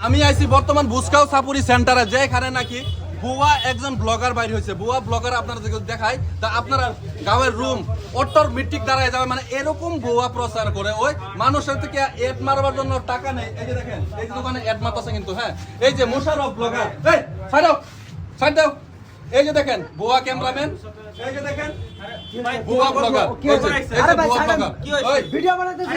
আমি আইছি বর্তমান বুসকাও সাপুরি সেন্টারে, যেখানে নাকি বুয়া একজন ব্লগার বাইর হয়েছে। বুয়া ব্লগার আপনারা দেখায় তা আপনারা গাঁয়ের রুম অটোমেটিক দাঁড়ায় যাবে, মানে এরকম বুয়া প্রচার করে ওই মানুষের থেকে এড মারবার জন্য টাকা নেই। এই যে দেখেন, এই যে দোকানে এড মারতেছে কিন্তু, হ্যাঁ এই যে মোশাররফ ব্লগার, এই সাইড দাও। এই যে দেখেন বুয়া ক্যামেরাম্যান, এই যে দেখেন বুয়া ব্লগার, আরে ভাই ছাড়েন, কি হইছে? ভিডিও বানাতেছি,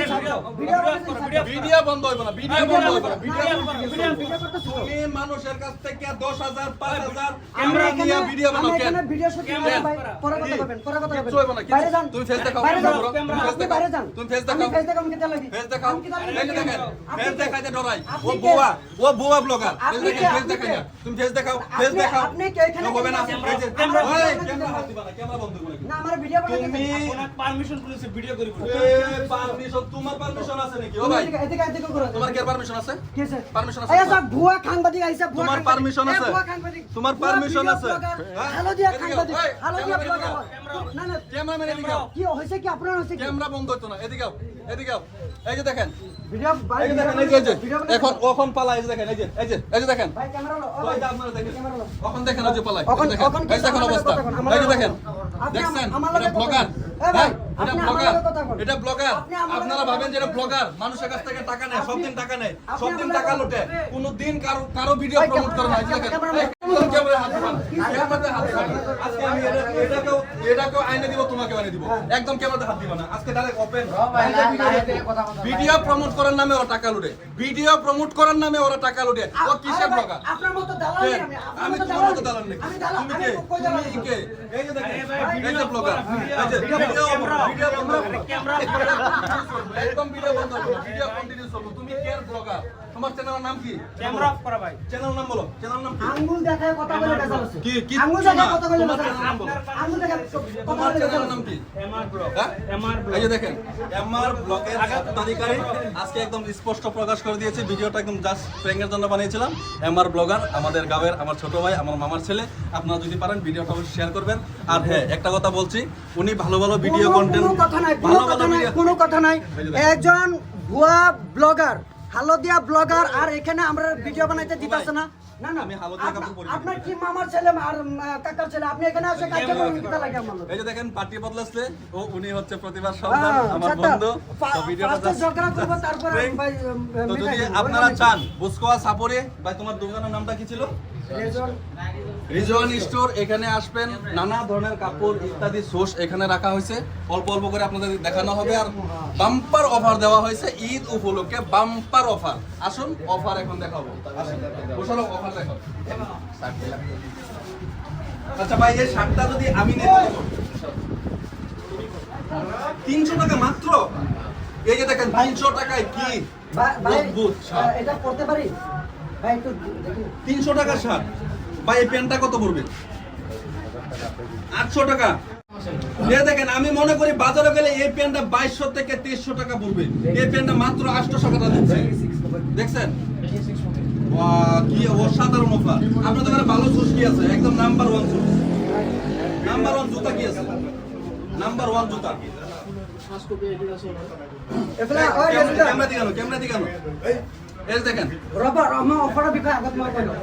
ভিডিও বন্ধ হইব না, ভিডিও বন্ধ হইব না, ভিডিও করতেছি। তুমি মানুষের কাছ থেকে 10,000 5,000 আমরা নিয়ে ভিডিও বানাও কেন? এখানে ভিডিও শুটিং করে ভাই, পরে কথা বলবেন, পরে কথা কিচ্ছু বলবেন। হইব না, বাইরে যান, তুমি ফেস দেখাও, বাইরে যান, তুমি ফেস দেখাও, বাইরে যান। তুমি ফেস আমি দেখাও, ফেস দেখাম কি লাগি? ফেস দেখাও। এই যে দেখেন, আপনি ফেস দেখাইতে ডরাই। ও আপনি কে? বুয়া, ও বুয়া ব্লগার। এই আপনি দেখেন কে? ফেস দেখাই না, তুমি ফেস দেখাও, ফেস দেখাও। আপনি কে? এখানে হবে না, ক্যামেরা- এই যে ক্যামেরা- ওই ক্যামেরা হাত দিবা না, ক্যামেরা বন্ধ করে না আমার ভিডিও বানাতে তুমি আপনার পারমিশন পুলিশে ভিডিও করি পারমিশন, তোমার পারমিশন আছে নাকি? ও তুমি ভাই এদিকে এদিকে করো। তোমার কি পারমিশন আছে? কি আছে? পারমিশন আছে? এই সব ভুয়া সাংবাদিক আইছে, ভুয়া তোমার সাংবাদিক। permission এই আছে? ভুয়া সাংবাদিক। তোমার ভুয়া permission ভিডিও আছে? ব্লগার, হ্যাঁ? হ্যালো দিয়া এদিকে সাংবাদিক, আও, এই, হ্যালো দিয়া ক্যামেরা ব্লগার। এদিকে না না ক্যামেরাম্যান এদিকে আও। কি হইছে কি আপনার হইছে কি? ক্যামেরা বন্ধ হইতো না, এদিকে আও, এদিকে আও। এই যে দেখেন, ভিডিও ভাই এই যে দেখেন, এই যে এখন কখন পালা, এই যে দেখেন, এই যে দেখেন, ভাই ক্যামেরা লো। ওই যে আপনারা দেখেন, ক্যামেরা লো। কখন দেখেন ওই যে পালায়, কখন এই যে দেখেন, কখন এই দেখেন অবস্থা, এই যে দেখেন, আপনি দেখছেন আমার এটা লগে ব্লগার, এই ভাই এটা আপনি আমার ব্লগার, লগে কথা বল। এটা ব্লগার। আপনি আমার লগে আপনারা কথা ভাবেন যে এটা বল। ব্লগার, মানুষের কাছ থেকে টাকা নেয়, সব দিন টাকা নেয়, আপনি সব দিন আমার টাকা লগে- লুটে, কোনদিন কারো ভিডিও ভাই, প্রমোট করে না। এই যে দেখেন, ক্যামেরা- এই ক্যামেরায় হাত দিবা না, ক্যামেরাতে হাত দিবা না। আজকে আমি এটাকেও আইনে দিব, তোমাকে আইনে দিব, একদম ক্যামেরাতে হাত দিবা না। আজকে ডাইরেক্ট ওপেন ভিডিও প্রমোট করার নামে ওরা টাকা লুটে, ভিডিও প্রমোট করার নামে ওরা টাকা লুটে। ও কিসের ব্লগার? আপনার মতো দালাল কে? নেই আমি, আপনার আমি মতো তোমার দালাল মতো দালাল নাকি? আমি দালাল, তুমি আমি কে? কই দালাল? তুমি কে? এই যে দেখেন, এই যে ব্লগার, ভিডিও, এই যে ভিডিও বন্ধ, ক্যামেরা একদম ভিডিও বন্ধ করো, ভিডিও কন্টিনিউ চলবে। তুমি কে ব্লগার? তোমার চ্যানেলের নাম কি? ক্যামেরা অফ করা ভাই। চ্যানেল নাম বলো, চ্যানেল নাম কি? আঙ্গুল দেখায় কথা বলে বেজাল আছে। কি কি আঙ্গুল না, দেখায় কথা বলে তোমার বেজাল চ্যানেল নাম বলো। আছে। আঙ্গুল দেখায় কথা তোমার বলে বেজাল চ্যানেলের নাম আছে। কি? MR blog. হ্যাঁ? MR blog. এই যে দেখেন, এমআর ব্লগের তালিকায় আজকে একদম স্পষ্ট প্রকাশ করে দিয়েছি। ভিডিওটা একদম জাস্ট প্র্যাঙ্কের জন্য বানিয়েছিলাম। এমআর ব্লগার আমাদের গাঁয়ের, আমার ছোট ভাই, আমার মামার ছেলে। আপনারা যদি পারেন ভিডিওটা অবশ্যই শেয়ার করবেন। আর হ্যাঁ, একটা কথা বলছি, উনি ভালো ভালো ভিডিও কন্টেন্ট, কোনো কথা নাই, কোনো ভালো কথা ভালো নাই, ভিডিও, কোনো কথা নাই। এই যে দেখেন। একজন ভুয়া ব্লগার, হালদিয়া ব্লগার, আর এখানে আমরা ভিডিও বানাইতে দিতেছে না। না না আমি হালদিয়া কাপড় পরি। আপনার কি মামার ছেলে আর কাকার ছেলে, আপনি এখানে আসে কাজে করেন কি লাগে আমার লোক? এই যে দেখেন, পার্টি বদলাচ্ছে, ও উনি হচ্ছে প্রতিবার সন্তান, আমার সেটা, বন্ধু। তো ভিডিওটা ফার্স্টে just ঝগড়া করবো, তারপরে prank। ভাই তো যদি মিটাই দেবো। আপনারা চান বুসকোয়া সাপোরে, ভাই তোমার দোকানের নামটা কি ছিল? রেজন, রিজওয়ান স্টোর। এখানে আসবেন, নানা ধরনের কাপড় ইত্যাদি সোর্স এখানে রাখা হয়েছে। অল্প অল্প করে আপনাদের দেখানো হবে, আর বাম্পার অফার দেওয়া হয়েছে ঈদ উপলক্ষে, বাম্পার অফার। আসুন, অফার এখন দেখাবো। আসুন অফার দেখাবো। আচ্ছা ভাই, এই শার্টটা যদি আমি নিতে পারব 300 টাকা মাত্র। এই যে দেখেন 300 টাকায় কি ভাই অদ্ভুত শার্ট। এটা করতে পারি ভাই, একটু দেখি। 300 টাকা শার্ট। ভাই এই প্যান্টটা কত পড়বে? 800 টাকা। এই দেখেন, আমি মনে করি বাজারে গেলে এই প্যান্টটা 2200 থেকে 2300 টাকা পড়বে। এই প্যান্টটা মাত্র 800 টাকা দিচ্ছে। দেখছেন? বাহ, কি অসাধারণ অফার। আপনাদের এখানে ভালো শুজ কি আছে? একদম নাম্বার 1 শুজ। নাম্বার 1 জুতা কি আছে? নাম্বার 1 জুতা। এগুলা ওই ক্যামেরা দিকে আনো, ক্যামেরা দিকে আনো। এই যে দেখেন, রবার আমার অফার বিকা আগত মই কইলো